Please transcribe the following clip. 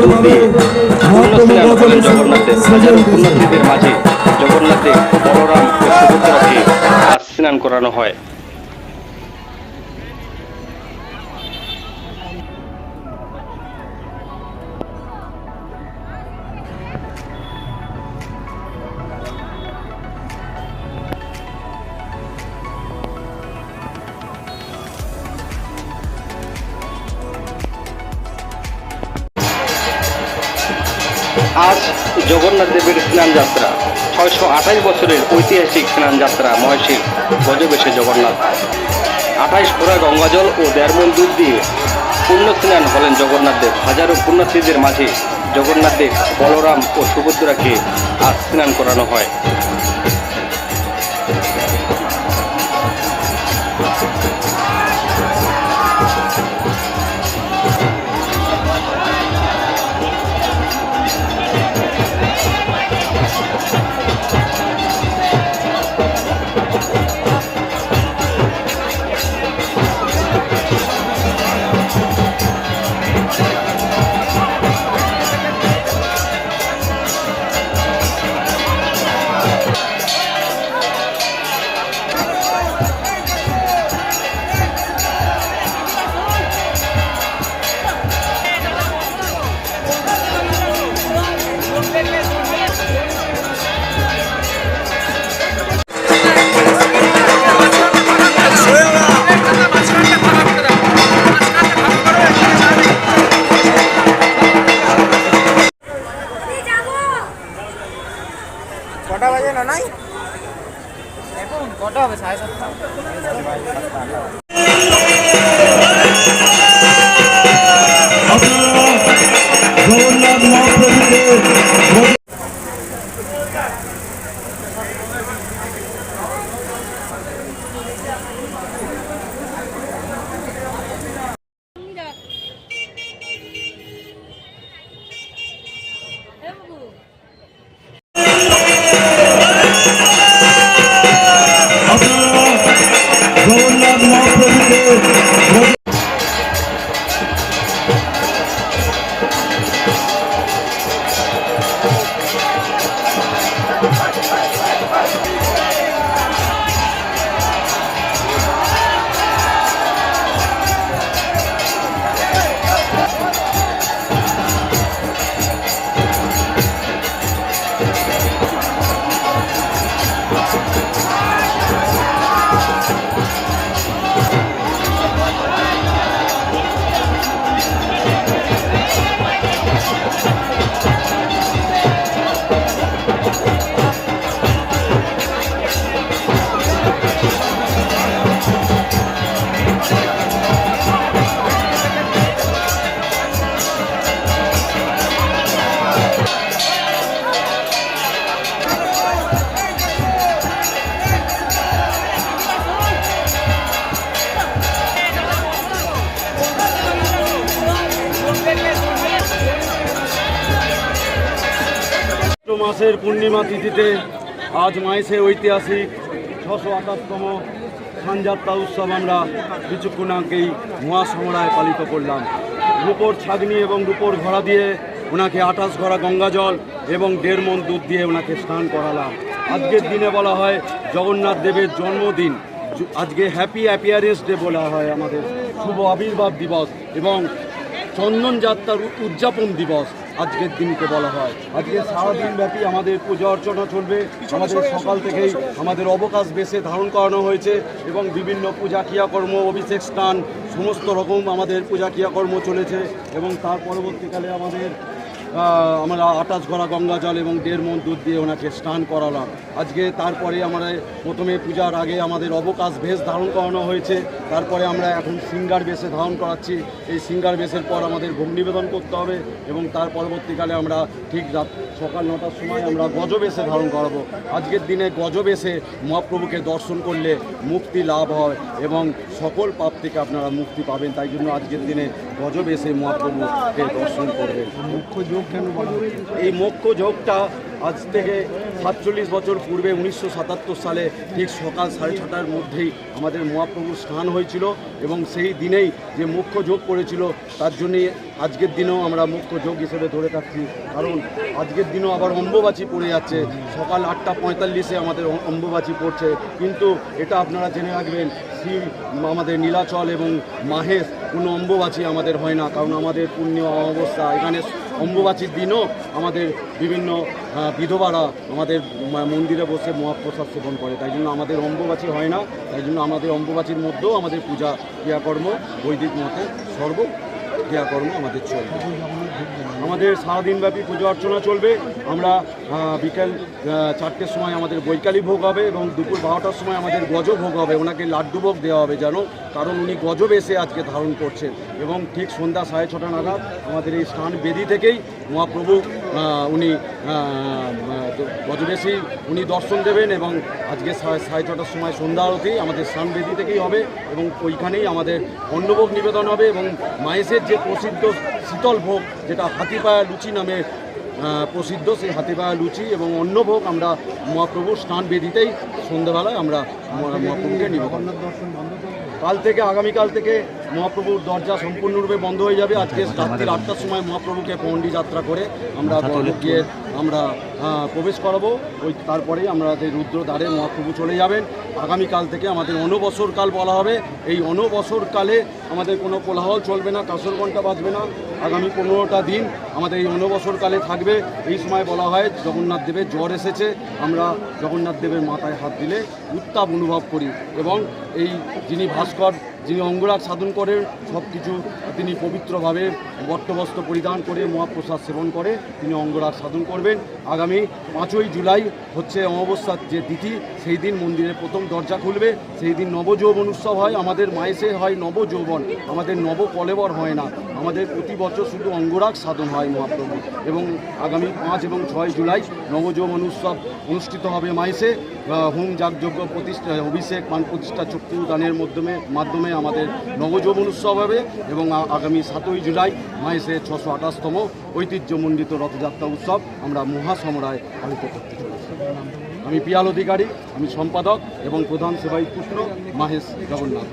দুধ দিয়ে পুণ্য স্নান হলেন জগন্নাথের। হাজারো পুণ্যার্থীদের মাঝে জগন্নাথের বলরাম ও সুভদ্রাকে আজ স্নান করানো হয়। আজ জগন্নাথ দেবের স্নান যাত্রা, 628 বছরের ঐতিহাসিক স্নান যাত্রা মহেশের গজবেশে জগন্নাথ। 28 ভরা গঙ্গাজল ও 1.5 মণ দুধ দিয়ে পুণ্য স্নান হলেন জগন্নাথ দেব। হাজারো পুণ্যার্থীদের মাঝে জগন্নাথ দেব, বলরাম ও সুভদ্রাকে আজ স্নান করানো হয়। কটা বাজে না নাই এখন কটা হবে 7:30। জগন্নাথ মহাপ্রভুকে জগন্নাথ মহাপ্রভুকে মাসের পূর্ণিমা তিথিতে আজ মাহেশের ঐতিহাসিক 628তম স্নানযাত্রা উৎসব আমরা কিছুক্ষণ আগেই মহাসমরায় পালিত করলাম। রূপোর ছাগনি এবং রূপোর ঘোড়া দিয়ে ওনাকে 28 ঘড়া গঙ্গা জল এবং 1.5 মণ দুধ দিয়ে ওনাকে স্নান করালাম। আজকের দিনে বলা হয় জগন্নাথ দেবের জন্মদিন। আজকে হ্যাপি অ্যাপিয়ারেন্স ডে বলা হয়, আমাদের শুভ আবির্ভাব দিবস এবং চন্দন যাত্রার উদযাপন দিবস আজকের দিনকে বলা হয়। আজকে সারাদিন ব্যাপী আমাদের পূজা অর্চনা চলবে। আমাদের সকাল থেকেই আমাদের অবকাশ বেশে ধারণ করানো হয়েছে এবং বিভিন্ন পূজা ক্রিয়াকর্ম, অভিষেক স্নান সমস্ত রকম আমাদের পূজা ক্রিয়াকর্ম চলেছে এবং তার পরবর্তীকালে আমরা 28 ঘড়া গঙ্গা জল এবং 1.5 মণ দুধ দিয়ে ওনাকে স্নান করালাম। আজকে তারপরে আমরা প্রথমে পূজার আগে আমাদের অবকাশ বেশ ধারণ করানো হয়েছে, তারপরে আমরা এখন সিঙ্গার বেশে ধারণ করাচ্ছি। এই সিঙ্গার বেশের পর আমাদের ভোগ নিবেদন করতে হবে এবং তার পরবর্তীকালে আমরা ঠিক সকাল 9টার সময় আমরা গজবেশে ধারণ করাবো। আজকের দিনে গজবেশে মহাপ্রভুকে দর্শন করলে মুক্তি লাভ হয় এবং সকল পাপ থেকে আপনারা মুক্তি পাবেন। তাই জন্য আজকের দিনে গজবেশে মহাপ্রভুকে দর্শন করবেন। মুখ্য যোগ কেন বলা হচ্ছে? এই মুখ্য যোগটা আজ থেকে 47 বছর পূর্বে 1977 সালে ঠিক সকাল 6:30টার মধ্যেই আমাদের মহাপ্রভুর স্নান হয়েছিল এবং সেই দিনেই যে মুখ্য যোগ পড়েছিল তার জন্যই আজকের দিনেও আমরা মুখ্য যোগ হিসেবে ধরে থাকছি। কারণ আজকের দিনেও আবার অম্বুবাচী পড়ে যাচ্ছে, সকাল 8:45-এ আমাদের অম্বুবাচী পড়ছে। কিন্তু এটা আপনারা জেনে রাখবেন, আমাদের নীলাচল এবং মাহেশ কোনো অম্বুবাচী আমাদের হয় না, কারণ আমাদের পুণ্য অবস্থা। এখানে অম্বুবাচীর দিনও আমাদের বিভিন্ন বিধবারা আমাদের মন্দিরে বসে মহাপ্রসাদ সেবন করে, তাই জন্য আমাদের অম্বুবাচী হয় না। তাই জন্য আমাদের অম্বুবাচীর মধ্যেও আমাদের পূজা ক্রিয়াকর্ম বৈদিক মতে সর্ব ক্রিয়াকর্ম আমাদের চলবে। আমাদের সারাদিনব্যাপী পুজো অর্চনা চলবে। আমরা বিকেল 4টের সময় আমাদের বৈকালী ভোগ হবে এবং দুপুর 12টার সময় আমাদের গজ ভোগ হবে। ওনাকে লাড্ডু ভোগ দেওয়া হবে যেন, কারণ উনি গজব এসে আজকে ধারণ করছেন। এবং ঠিক সন্ধ্যা 6:30 নাগাদ আমাদের এই স্নান বেদি থেকেই মহাপ্রভু উনি গজবেশী উনি দর্শন দেবেন এবং আজকে 6:30টার সময় সন্ধ্যা আরতি আমাদের স্নান বেদি থেকেই হবে এবং ওইখানেই আমাদের অন্নভোগ নিবেদন হবে। এবং মায়েসের যে প্রসিদ্ধ শীতল ভোগ, যেটা হাতিপায়া লুচি নামে প্রসিদ্ধ, সেই হাতিপায়া লুচি এবং অন্নভোগ আমরা মহাপ্রভুর স্নান বেদিতেই সন্ধ্যাবেলায় আমরা মহাপ্রভুকে নিবেদন। আগামীকাল থেকে মহাপ্রভুর দরজা সম্পূর্ণরূপে বন্ধ হয়ে যাবে। আজকে রাত্রি 8টার সময় মহাপ্রভুকে পণ্ডি যাত্রা করে আমরা গিয়ে আমরা প্রবেশ করাবো। তারপরেই আমাদের রুদ্রদ্বারে মহাপ্রভু চলে যাবেন। আগামীকাল থেকে আমাদের অনবসরকাল বলা হবে। এই অনবসরকালে আমাদের কোনো কোলাহল চলবে না, কাঁসর ঘণ্টা বাজবে না। আগামী 15টা দিন আমাদের এই অনবসরকালে থাকবে। এই সময় বলা হয় জগন্নাথ দেবের জ্বর এসেছে, আমরা জগন্নাথ দেবের মাথায় হাত দিলে উত্তাপ অনুভব করি এবং এই যিনি ভাস্কর, যিনি অঙ্গরাগ সাধন করেন, সব কিছু তিনি পবিত্রভাবে বট্টবস্ত্র পরিধান করে মহাপ্রসাদ সেবন করে তিনি অঙ্গরাগ সাধন করবেন। আগামী 5ই জুলাই হচ্ছে অমাবস্যার যে তিথি, সেই দিন মন্দিরের প্রথম দরজা খুলবে। সেই দিন নবযৌবন উৎসব হয়। আমাদের মায়েসে হয় নবযৌবন, আমাদের নবকলেবর হয় না। আমাদের প্রতি বছর শুধু অঙ্গরাগ সাধন হয় মহাপ্রভু। এবং আগামী 5 এবং 6 জুলাই নবযৌবন উৎসব অনুষ্ঠিত হবে মায়েসে। হোম যাগযজ্ঞ প্রতিষ্ঠা, অভিষেক, পান প্রতিষ্ঠা, চক্ষুদানের মাধ্যমে আমাদের নবযৌবন উৎসব হবে। এবং আগামী 7ই জুলাই মায়েসে 628তম ঐতিহ্যমণ্ডিত রথযাত্রা উৎসব আমরা মহাসমরায় পালিত করতে চলেছি। আমি পিয়াল অধিকারী, আমি সম্পাদক এবং প্রধান সেবায়িত পুত্র মাহেশ জগন্নাথ।